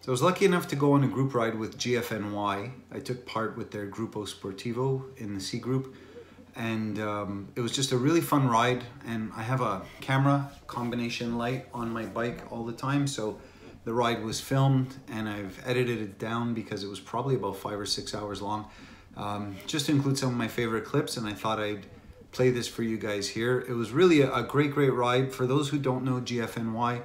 So I was lucky enough to go on a group ride with GFNY. I took part with their Grupo Sportivo in the C group, and it was just a really fun ride. And I have a camera combination light on my bike all the time, so the ride was filmed and I've edited it down because it was probably about 5 or 6 hours long, just to include some of my favorite clips, and I thought I'd play this for you guys here. It was really a great ride. For those who don't know GFNY,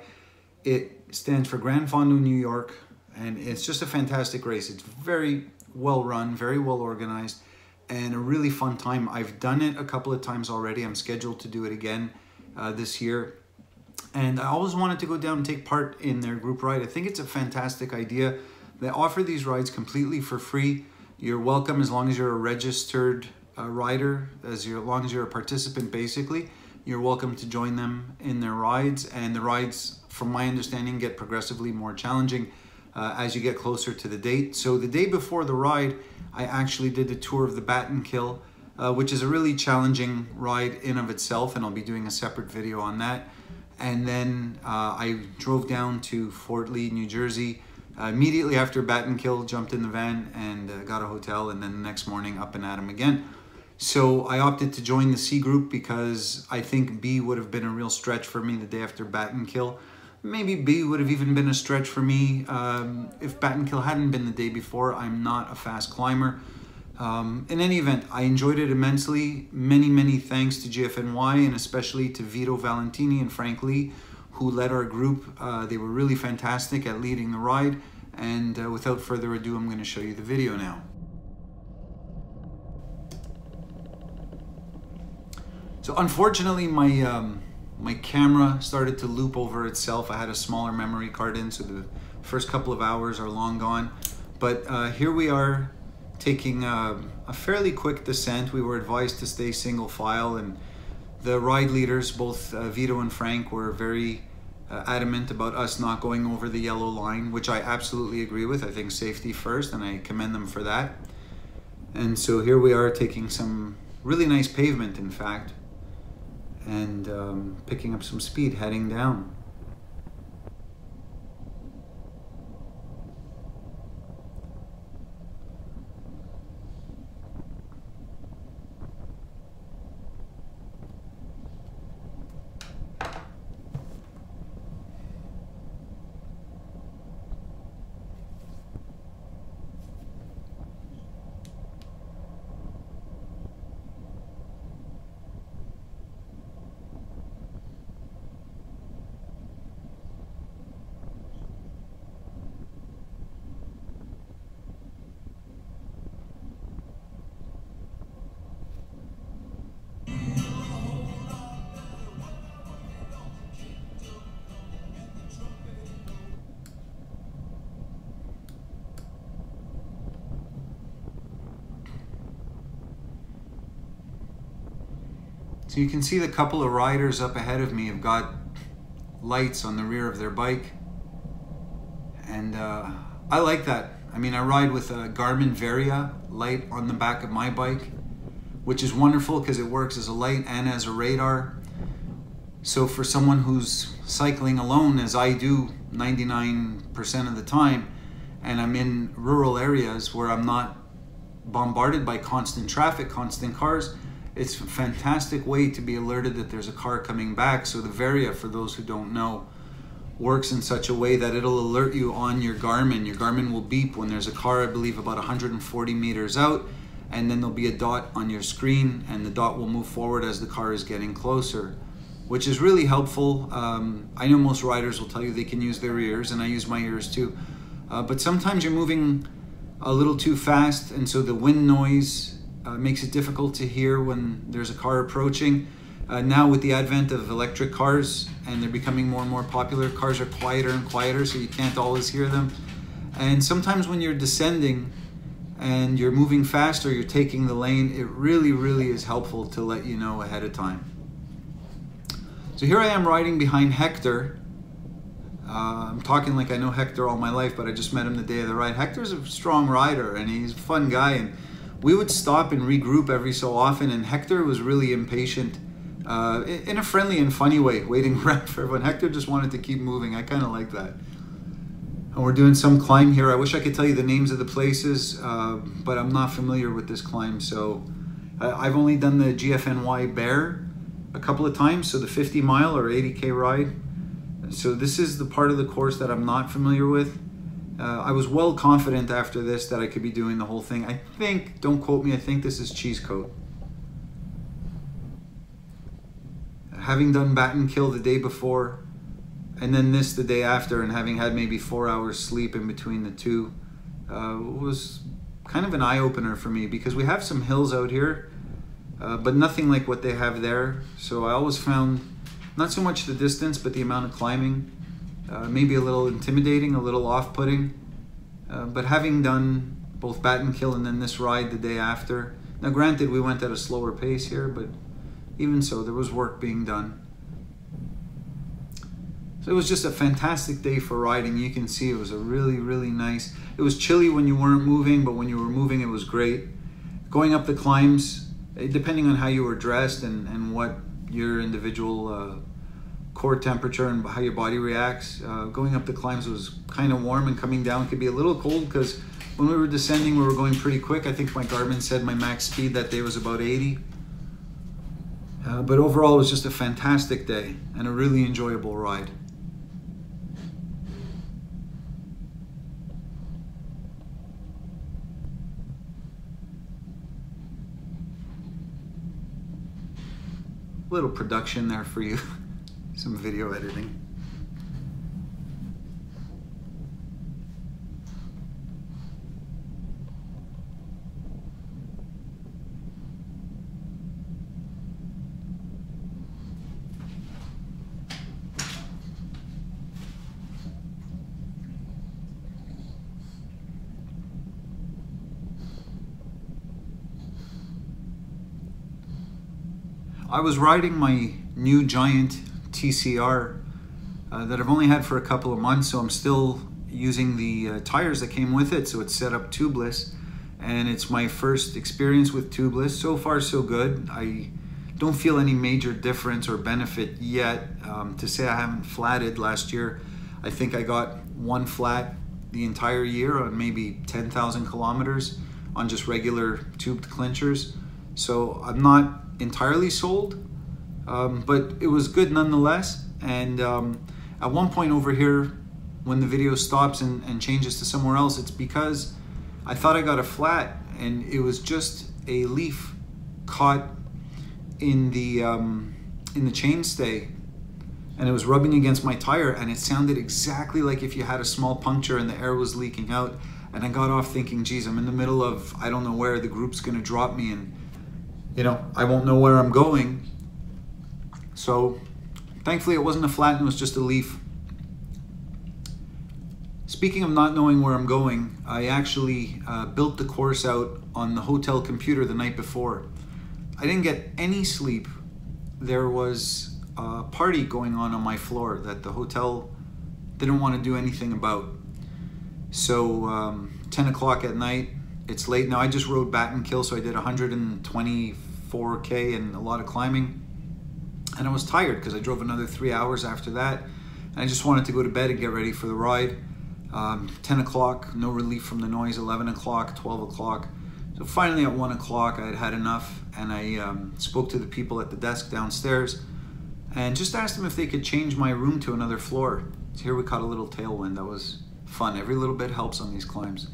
it stands for Grand Fondo New York, and it's just a fantastic race. It's very well run, very well organized, and a really fun time. I've done it a couple of times already. I'm scheduled to do it again this year. And I always wanted to go down and take part in their group ride. I think it's a fantastic idea. They offer these rides completely for free. You're welcome as long as you're a registered rider, as long as you're a participant basically. You're welcome to join them in their rides. And the rides, from my understanding, get progressively more challenging as you get closer to the date. So the day before the ride, I actually did the tour of the Bat and Kill, which is a really challenging ride in of itself, and I'll be doing a separate video on that. And then I drove down to Fort Lee, New Jersey. Immediately after Bat and Kill, jumped in the van and got a hotel, and then the next morning up and at 'em again. So I opted to join the C group because I think B would have been a real stretch for me the day after Bat and Kill. Maybe B would have even been a stretch for me if Bat and Kill hadn't been the day before. I'm not a fast climber. In any event, I enjoyed it immensely. Many thanks to GFNY, and especially to Vito Valentini and Frank Lee, who led our group. They were really fantastic at leading the ride. And without further ado, I'm going to show you the video now. So unfortunately, my camera started to loop over itself. I had a smaller memory card in, so the first couple of hours are long gone. But here we are, taking a fairly quick descent. We were advised to stay single file, and the ride leaders, both Vito and Frank, were very adamant about us not going over the yellow line, which I absolutely agree with. I think safety first, and I commend them for that. And so here we are taking some really nice pavement, in fact, and picking up some speed heading down. So you can see the couple of riders up ahead of me have got lights on the rear of their bike. And I like that. I mean, I ride with a Garmin Varia light on the back of my bike, which is wonderful because it works as a light and as a radar. So for someone who's cycling alone, as I do 99% of the time, and I'm in rural areas where I'm not bombarded by constant traffic, constant cars, it's a fantastic way to be alerted that there's a car coming back. So the Varia, for those who don't know, works in such a way that it'll alert you on your Garmin. Your Garmin will beep when there's a car, I believe, about 140 meters out, and then there'll be a dot on your screen, and the dot will move forward as the car is getting closer, which is really helpful. I know most riders will tell you they can use their ears, and I use my ears too. But sometimes you're moving a little too fast, and so the wind noise makes it difficult to hear when there's a car approaching. Now with the advent of electric cars, and they're becoming more and more popular, cars are quieter and quieter, so you can't always hear them. And sometimes when you're descending and you're moving fast or you're taking the lane, it really is helpful to let you know ahead of time. So here I am riding behind Hector. I'm talking like I know Hector all my life, but I just met him the day of the ride. Hector's a strong rider and he's a fun guy, and we would stop and regroup every so often, and Hector was really impatient in a friendly and funny way, waiting around for everyone. Hector just wanted to keep moving. I kind of like that. And we're doing some climb here. I wish I could tell you the names of the places, but I'm not familiar with this climb. So I've only done the GFNY Bear a couple of times, so the 50 mile or 80K ride. So this is the part of the course that I'm not familiar with. I was well confident after this that I could be doing the whole thing. I think, don't quote me, I think this is Cheese Coat. Having done Bat and Kill the day before, and then this the day after, and having had maybe 4 hours sleep in between the two, was kind of an eye-opener for me, because we have some hills out here, but nothing like what they have there. So I always found not so much the distance, but the amount of climbing maybe a little intimidating, a little off-putting. But having done both Bat and Kill and then this ride the day after, now granted we went at a slower pace here, but even so there was work being done. So it was just a fantastic day for riding. You can see it was a really nice, it was chilly when you weren't moving, but when you were moving it was great. Going up the climbs, depending on how you were dressed and what your individual core temperature and how your body reacts, going up the climbs was kind of warm, and coming down could be a little cold, because when we were descending we were going pretty quick. I think my Garmin said my max speed that day was about 80. But overall it was just a fantastic day and a really enjoyable ride. Little production there for you, some video editing. I was riding my new Giant TCR that I've only had for a couple of months, so I'm still using the tires that came with it, so it's set up tubeless, and it's my first experience with tubeless. So far so good. I don't feel any major difference or benefit yet. To say I haven't flatted last year, I think I got one flat the entire year on maybe 10,000 kilometers on just regular tubed clinchers, so I'm not entirely sold, but it was good nonetheless. And at one point over here, when the video stops and changes to somewhere else, it's because I thought I got a flat, and it was just a leaf caught in the chainstay, and it was rubbing against my tire, and it sounded exactly like if you had a small puncture and the air was leaking out. And I got off thinking, geez, I'm in the middle of I don't know where, the group's gonna drop me, and you know, I won't know where I'm going. So thankfully it wasn't a flat, and it was just a leaf. Speaking of not knowing where I'm going, I actually built the course out on the hotel computer the night before. I didn't get any sleep. There was a party going on my floor that the hotel didn't want to do anything about. So 10 o'clock at night, it's late. Now I just rode Bat and Kill, so I did 124K and a lot of climbing. And I was tired because I drove another 3 hours after that. And I just wanted to go to bed and get ready for the ride. 10 o'clock, no relief from the noise, 11 o'clock, 12 o'clock. So finally at 1 o'clock I had had enough, and I spoke to the people at the desk downstairs and just asked them if they could change my room to another floor. So here we caught a little tailwind. That was fun. Every little bit helps on these climbs.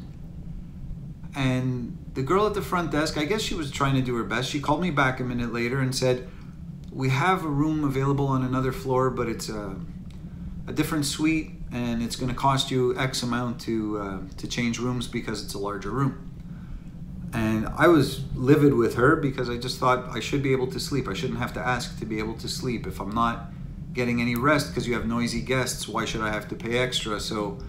And the girl at the front desk, I guess she was trying to do her best. She called me back a minute later and said, we have a room available on another floor, but it's a different suite, and it's going to cost you X amount to change rooms because it's a larger room. And I was livid with her because I just thought I should be able to sleep. I shouldn't have to ask to be able to sleep. If I'm not getting any rest because you have noisy guests, why should I have to pay extra? So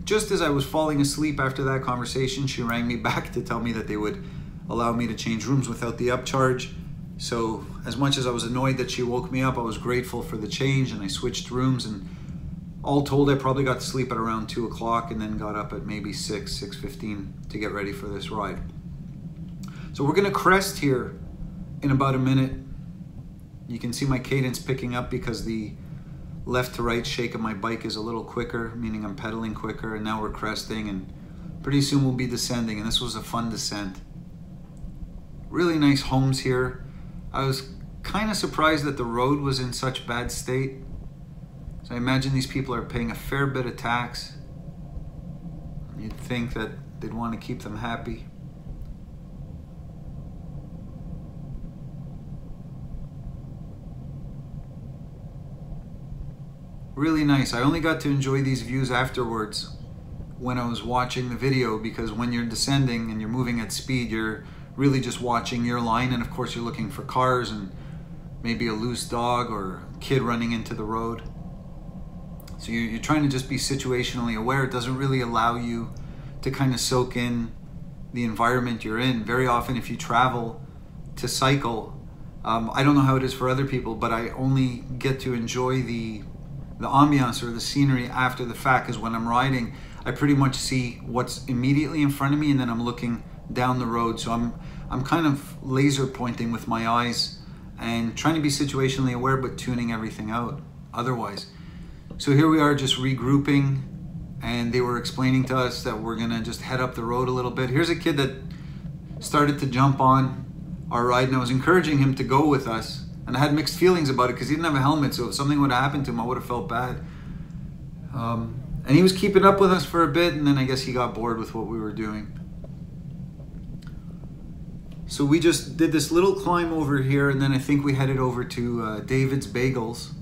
just as I was falling asleep after that conversation, she rang me back to tell me that they would allow me to change rooms without the upcharge. So as much as I was annoyed that she woke me up, I was grateful for the change, and I switched rooms, and all told I probably got to sleep at around 2 o'clock and then got up at maybe 6:15 to get ready for this ride. So we're gonna crest here in about a minute. You can see my cadence picking up because the left to right shake of my bike is a little quicker, meaning I'm pedaling quicker, and now we're cresting, and pretty soon we'll be descending, and this was a fun descent. Really nice homes here. I was kind of surprised that the road was in such bad state. So I imagine these people are paying a fair bit of tax. You'd think that they'd want to keep them happy. Really nice. I only got to enjoy these views afterwards when I was watching the video, because when you're descending and you're moving at speed, you're really just watching your line, and of course you're looking for cars and maybe a loose dog or a kid running into the road. So you're trying to just be situationally aware. It doesn't really allow you to kind of soak in the environment you're in. Very often if you travel to cycle, I don't know how it is for other people, but I only get to enjoy the ambiance or the scenery after the fact, because when I'm riding, I pretty much see what's immediately in front of me, and then I'm looking down the road. So I'm kind of laser pointing with my eyes and trying to be situationally aware, but tuning everything out otherwise. So here we are just regrouping, and they were explaining to us that we're gonna just head up the road a little bit. Here's a kid that started to jump on our ride, and I was encouraging him to go with us. And I had mixed feelings about it because he didn't have a helmet, so if something would have happened to him, I would have felt bad. And he was keeping up with us for a bit, and then I guess he got bored with what we were doing. So we just did this little climb over here, and then I think we headed over to David's Bagels,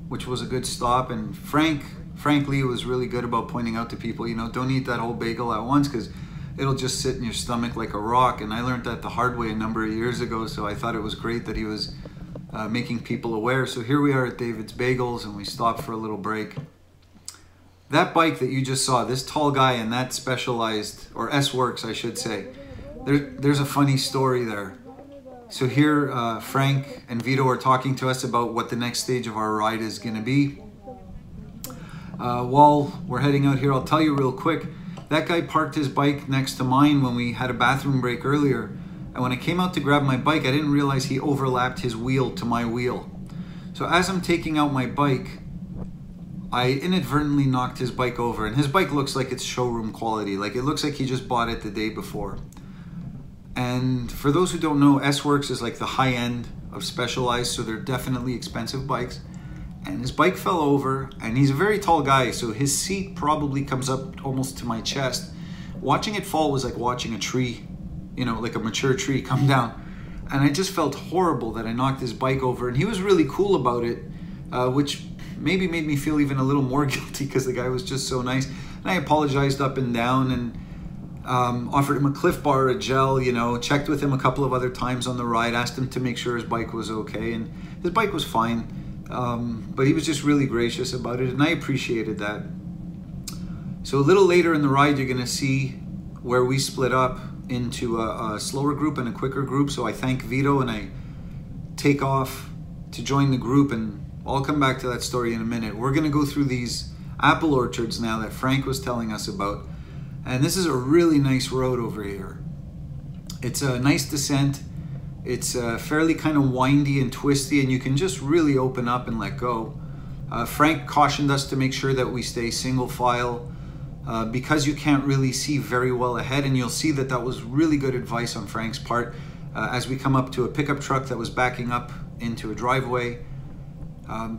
which was a good stop. And Frank Lee was really good about pointing out to people, you know, don't eat that whole bagel at once because it'll just sit in your stomach like a rock. And I learned that the hard way a number of years ago, so I thought it was great that he was making people aware. So here we are at David's Bagels, and we stopped for a little break. That bike that you just saw, this tall guy and that Specialized, or S-Works I should say, there's a funny story there. So here Frank and Vito are talking to us about what the next stage of our ride is going to be. While we're heading out here, I'll tell you real quick, that guy parked his bike next to mine when we had a bathroom break earlier. And when I came out to grab my bike, I didn't realize he overlapped his wheel to my wheel. So as I'm taking out my bike, I inadvertently knocked his bike over. And his bike looks like it's showroom quality. Like it looks like he just bought it the day before. And for those who don't know, S-Works is like the high end of Specialized, so they're definitely expensive bikes. And his bike fell over, and he's a very tall guy, so his seat probably comes up almost to my chest. Watching it fall was like watching a tree, you know, like a mature tree come down. And I just felt horrible that I knocked his bike over, and he was really cool about it, which maybe made me feel even a little more guilty because the guy was just so nice. And I apologized up and down and offered him a Cliff Bar, a gel, you know, checked with him a couple of other times on the ride, asked him to make sure his bike was okay, and his bike was fine. But he was just really gracious about it, and I appreciated that. So a little later in the ride, you're gonna see where we split up into a slower group and a quicker group. So I thank Vito and I take off to join the group, and I'll come back to that story in a minute. We're gonna go through these apple orchards now that Frank was telling us about. And this is a really nice road over here. It's a nice descent. It's fairly kind of windy and twisty, and you can just really open up and let go. Frank cautioned us to make sure that we stay single file because you can't really see very well ahead, and you'll see that that was really good advice on Frank's part as we come up to a pickup truck that was backing up into a driveway.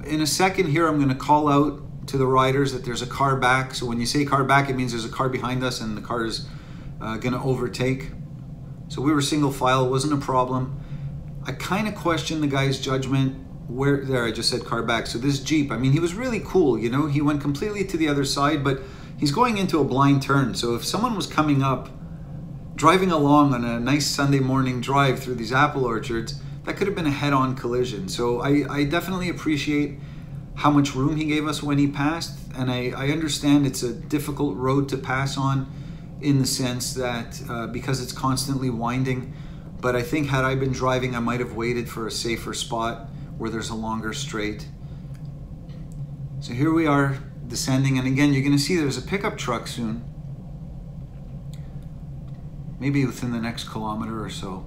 In a second here, I'm going to call out to the riders that there's a car back. So when you say car back, it means there's a car behind us and the car is going to overtake. So we were single file, it wasn't a problem. I kind of questioned the guy's judgment. I just said car back. So this Jeep, I mean, he was really cool, you know, he went completely to the other side, but he's going into a blind turn. So if someone was coming up, driving along on a nice Sunday morning drive through these apple orchards, that could have been a head-on collision. So I definitely appreciate how much room he gave us when he passed, and I understand it's a difficult road to pass on in the sense that because it's constantly winding, but I think had I been driving, I might have waited for a safer spot where there's a longer straight. So here we are descending, and again, you're gonna see there's a pickup truck soon, maybe within the next kilometer or so.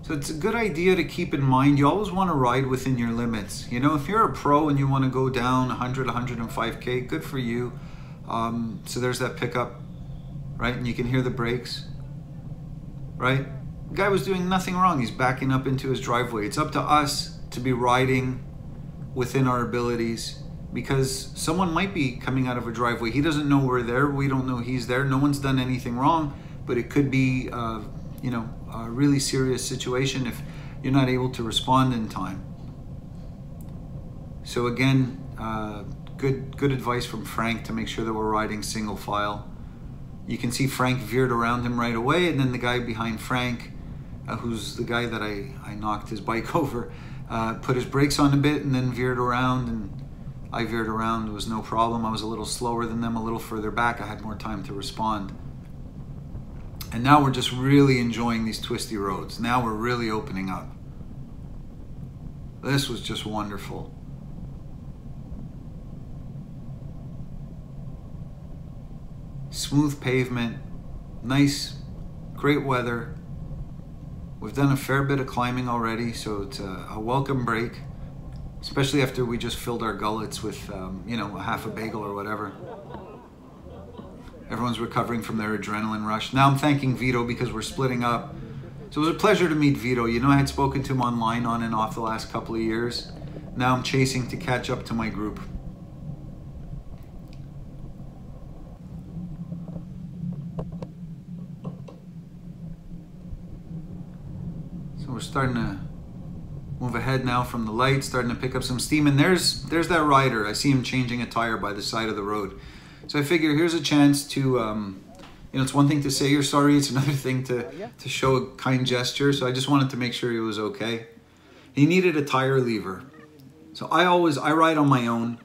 So So it's a good idea to keep in mind, you always want to ride within your limits. You know, if you're a pro and you want to go down 100, 105K, good for you. So there's that pickup, right? And you can hear the brakes, right? The guy was doing nothing wrong. He's backing up into his driveway. It's up to us to be riding within our abilities, because someone might be coming out of a driveway. He doesn't know we're there. We don't know he's there. No one's done anything wrong, but it could be, you know, a really serious situation if you're not able to respond in time. So again, good advice from Frank to make sure that we're riding single file. You can see Frank veered around him right away, and then the guy behind Frank, who's the guy that I knocked his bike over, put his brakes on a bit and then veered around, and I veered around. It was no problem. I was a little slower than them, a little further back. I had more time to respond. And now we're just really enjoying these twisty roads. Now we're really opening up. This was just wonderful. Smooth pavement, nice, great weather. We've done a fair bit of climbing already, so it's a welcome break, especially after we just filled our gullets with, you know, a half a bagel or whatever. Everyone's recovering from their adrenaline rush. Now I'm thanking Vito because we're splitting up. So it was a pleasure to meet Vito. You know, I had spoken to him online on and off the last couple of years. Now I'm chasing to catch up to my group. So we're starting to move ahead now from the light, starting to pick up some steam. And there's that rider. I see him changing a tire by the side of the road. So I figure here's a chance to, you know, it's one thing to say you're sorry. It's another thing to show a kind gesture. So I just wanted to make sure he was okay. He needed a tire lever. So I ride on my own.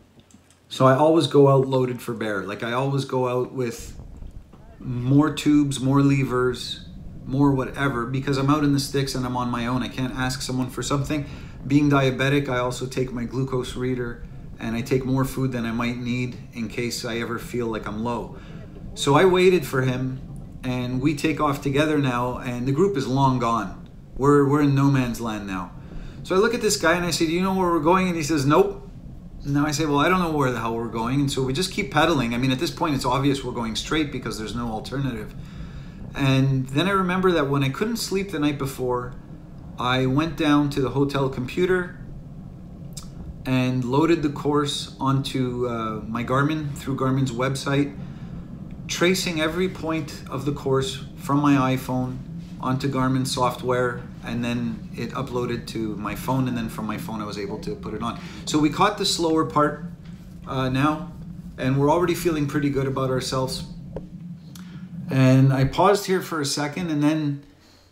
So I always go out loaded for bear. Like I always go out with more tubes, more levers, more whatever, because I'm out in the sticks and I'm on my own. I can't ask someone for something. Being diabetic, I also take my glucose reader, and I take more food than I might need in case I ever feel like I'm low. So I waited for him, and we take off together now, and the group is long gone. We're in no man's land now. So I look at this guy and I say, do you know where we're going? And he says, nope. And now I say, well, I don't know where the hell we're going. And so we just keep pedaling. I mean, at this point, it's obvious we're going straight because there's no alternative. And then I remember that when I couldn't sleep the night before, I went down to the hotel computer and loaded the course onto my Garmin through Garmin's website, tracing every point of the course from my iPhone onto Garmin software, and then it uploaded to my phone, and then from my phone I was able to put it on. So we caught the slower part now, and we're already feeling pretty good about ourselves. And I paused here for a second, and then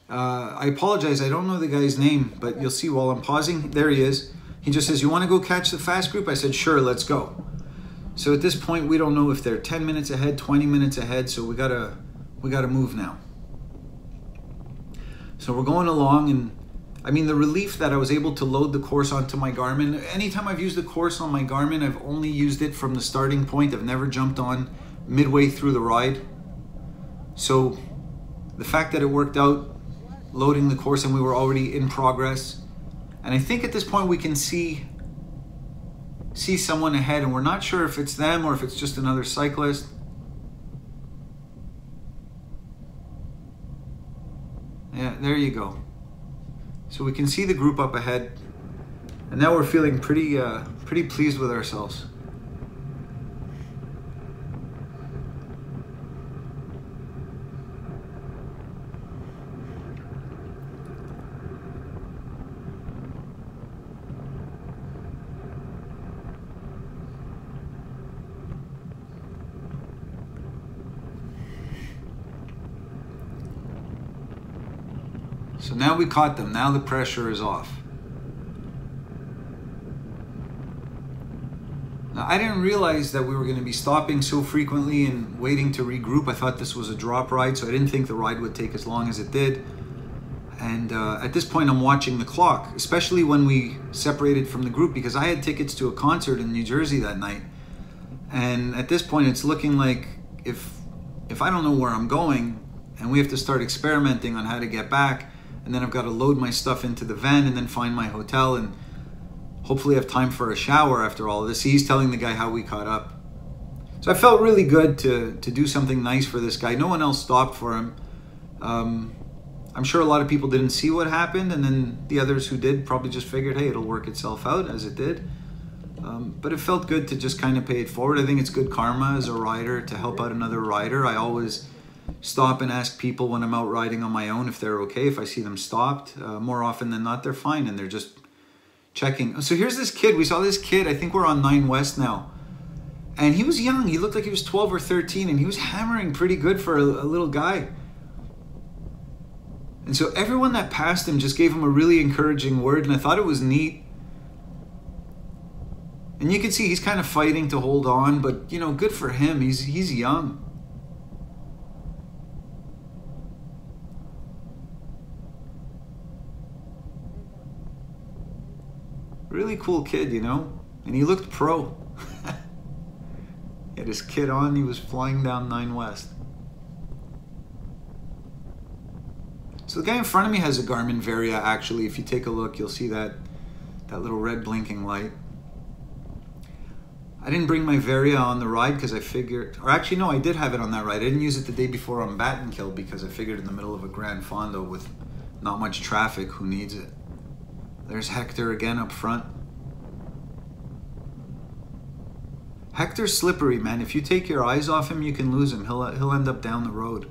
I apologize, I don't know the guy's name, but you'll see while I'm pausing, there he is. He just says, you want to go catch the fast group? I said, sure, let's go. So at this point, we don't know if they're 10 minutes ahead, 20 minutes ahead, so we gotta move now. So we're going along, and I mean, the relief that I was able to load the course onto my Garmin. Anytime I've used the course on my Garmin, I've only used it from the starting point. I've never jumped on midway through the ride. So the fact that it worked out, loading the course, and we were already in progress. And I think at this point we can see someone ahead, and we're not sure if it's them or if it's just another cyclist. Yeah, there you go. So we can see the group up ahead, and now we're feeling pretty pleased with ourselves. So now we caught them. Now the pressure is off. Now I didn't realize that we were going to be stopping so frequently and waiting to regroup. I thought this was a drop ride, so I didn't think the ride would take as long as it did. And at this point, I'm watching the clock, especially when we separated from the group, because I had tickets to a concert in New Jersey that night. And at this point, it's looking like if I don't know where I'm going and we have to start experimenting on how to get back, and then I've got to load my stuff into the van and then find my hotel and hopefully have time for a shower after all of this. He's telling the guy how we caught up. So I felt really good to do something nice for this guy. No one else stopped for him. I'm sure a lot of people didn't see what happened, and then the others who did probably just figured, hey, it'll work itself out, as it did. But it felt good to just kind of pay it forward. I think it's good karma as a rider to help out another rider. I always stop and ask people when I'm out riding on my own if they're okay, if I see them stopped. More often than not, they're fine, and they're just checking. So here's this kid. We saw this kid. I think we're on 9 West now. And he was young. He looked like he was 12 or 13, and he was hammering pretty good for a little guy. And so everyone that passed him just gave him a really encouraging word, and I thought it was neat. And you can see he's kind of fighting to hold on, but, you know, good for him. He's young. Really cool kid, you know? And he looked pro. He had his kit on, he was flying down 9 West. So the guy in front of me has a Garmin Varia, actually. If you take a look, you'll see that little red blinking light. I didn't bring my Varia on the ride because I figured, or actually no, I did have it on that ride. I didn't use it the day before on Battenkill because I figured in the middle of a Grand Fondo with not much traffic, who needs it? There's Hector again up front. Hector's slippery, man. If you take your eyes off him, you can lose him. He'll end up down the road.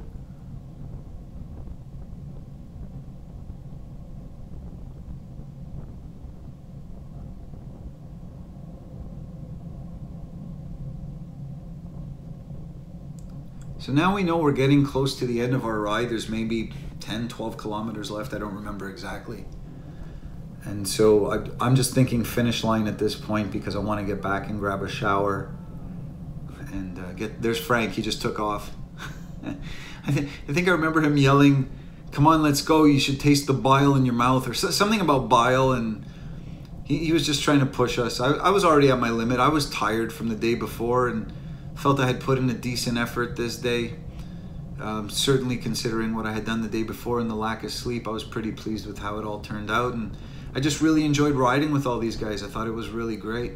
So now we know we're getting close to the end of our ride. There's maybe 10, 12 kilometers left. I don't remember exactly. And so I'm just thinking finish line at this point because I want to get back and grab a shower and there's Frank. He just took off. I think I remember him yelling, "Come on, let's go. You should taste the bile in your mouth," or something about bile. And he was just trying to push us. I was already at my limit. I was tired from the day before and felt I had put in a decent effort this day. Certainly considering what I had done the day before and the lack of sleep, I was pretty pleased with how it all turned out. And I just really enjoyed riding with all these guys. I thought it was really great.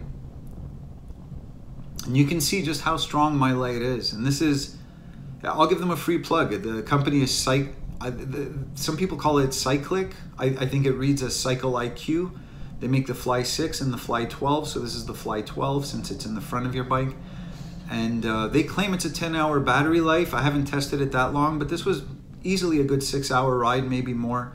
And you can see just how strong my light is. And this is, I'll give them a free plug. The company is some people call it Cyclic. I think it reads as Cycle IQ. They make the Fly 6 and the Fly 12. So this is the Fly 12 since it's in the front of your bike. And they claim it's a 10-hour battery life. I haven't tested it that long, but this was easily a good 6-hour ride, maybe more.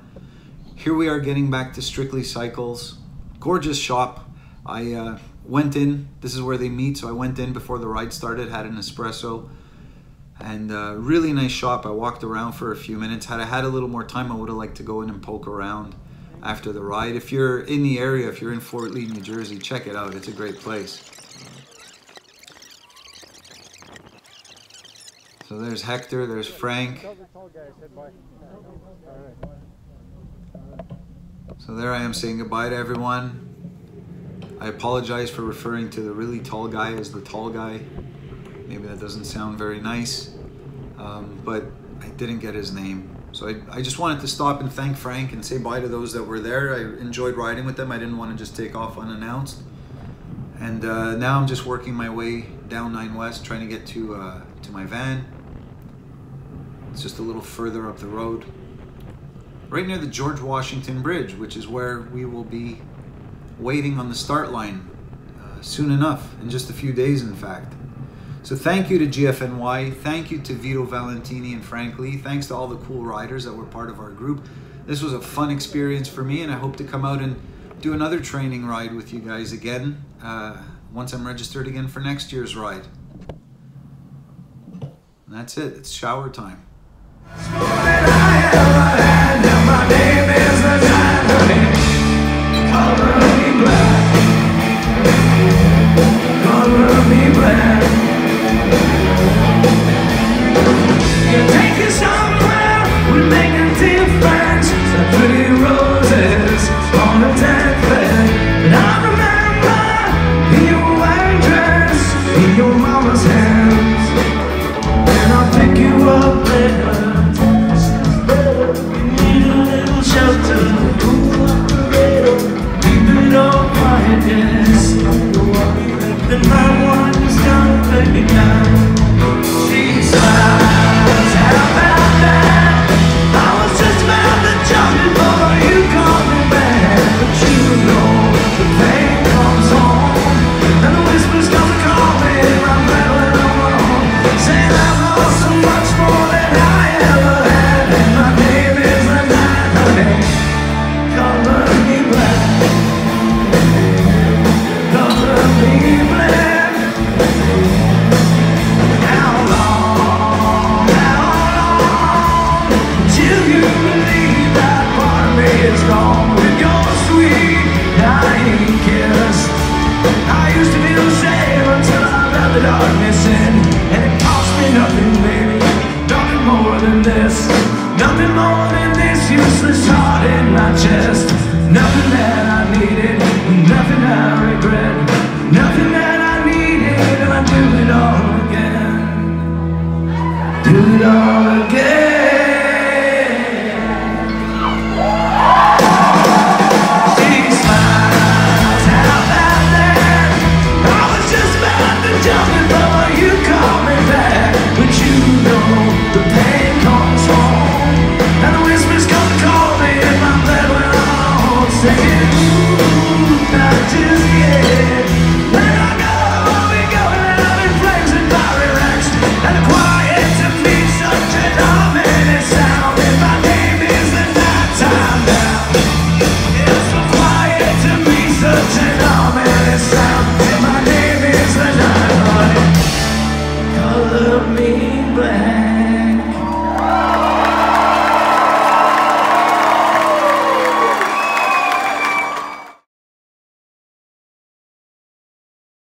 Here we are getting back to Strictly Cycles. Gorgeous shop. I went in. This is where they meet, so I went in before the ride started, had an espresso. And really nice shop. I walked around for a few minutes. Had I had a little more time, I would have liked to go in and poke around after the ride. If you're in the area, if you're in Fort Lee, New Jersey, check it out. It's a great place. So there's Hector, there's Frank. So there I am saying goodbye to everyone. I apologize for referring to the really tall guy as the tall guy. Maybe that doesn't sound very nice, but I didn't get his name. So I just wanted to stop and thank Frank and say bye to those that were there. I enjoyed riding with them. I didn't want to just take off unannounced. And now I'm just working my way down 9 West, trying to get to my van. It's just a little further up the road. Right near the George Washington Bridge, which is where we will be waiting on the start line soon enough, in just a few days in fact. So thank you to GFNY, thank you to Vito Valentini and Frank Lee, thanks to all the cool riders that were part of our group. This was a fun experience for me, and I hope to come out and do another training ride with you guys again once I'm registered again for next year's ride. And that's it, it's shower time. Shelter. let me down. She smiles, how about that? I was just about to jump before you called me back. But you know the pain comes on, and the whispers come to call me, and I'm rattling on, saying I've lost so much more than I ever had, and my name is the night, honey. Color me black, color me black. How long till you believe that part of me is gone with your sweet dying kiss? I used to feel the same until I let the darkness in, and it cost me nothing, baby, nothing more than this, nothing more than this useless heart in my chest. Nothing that I needed, nothing I regret, nothing that I needed, and I do it all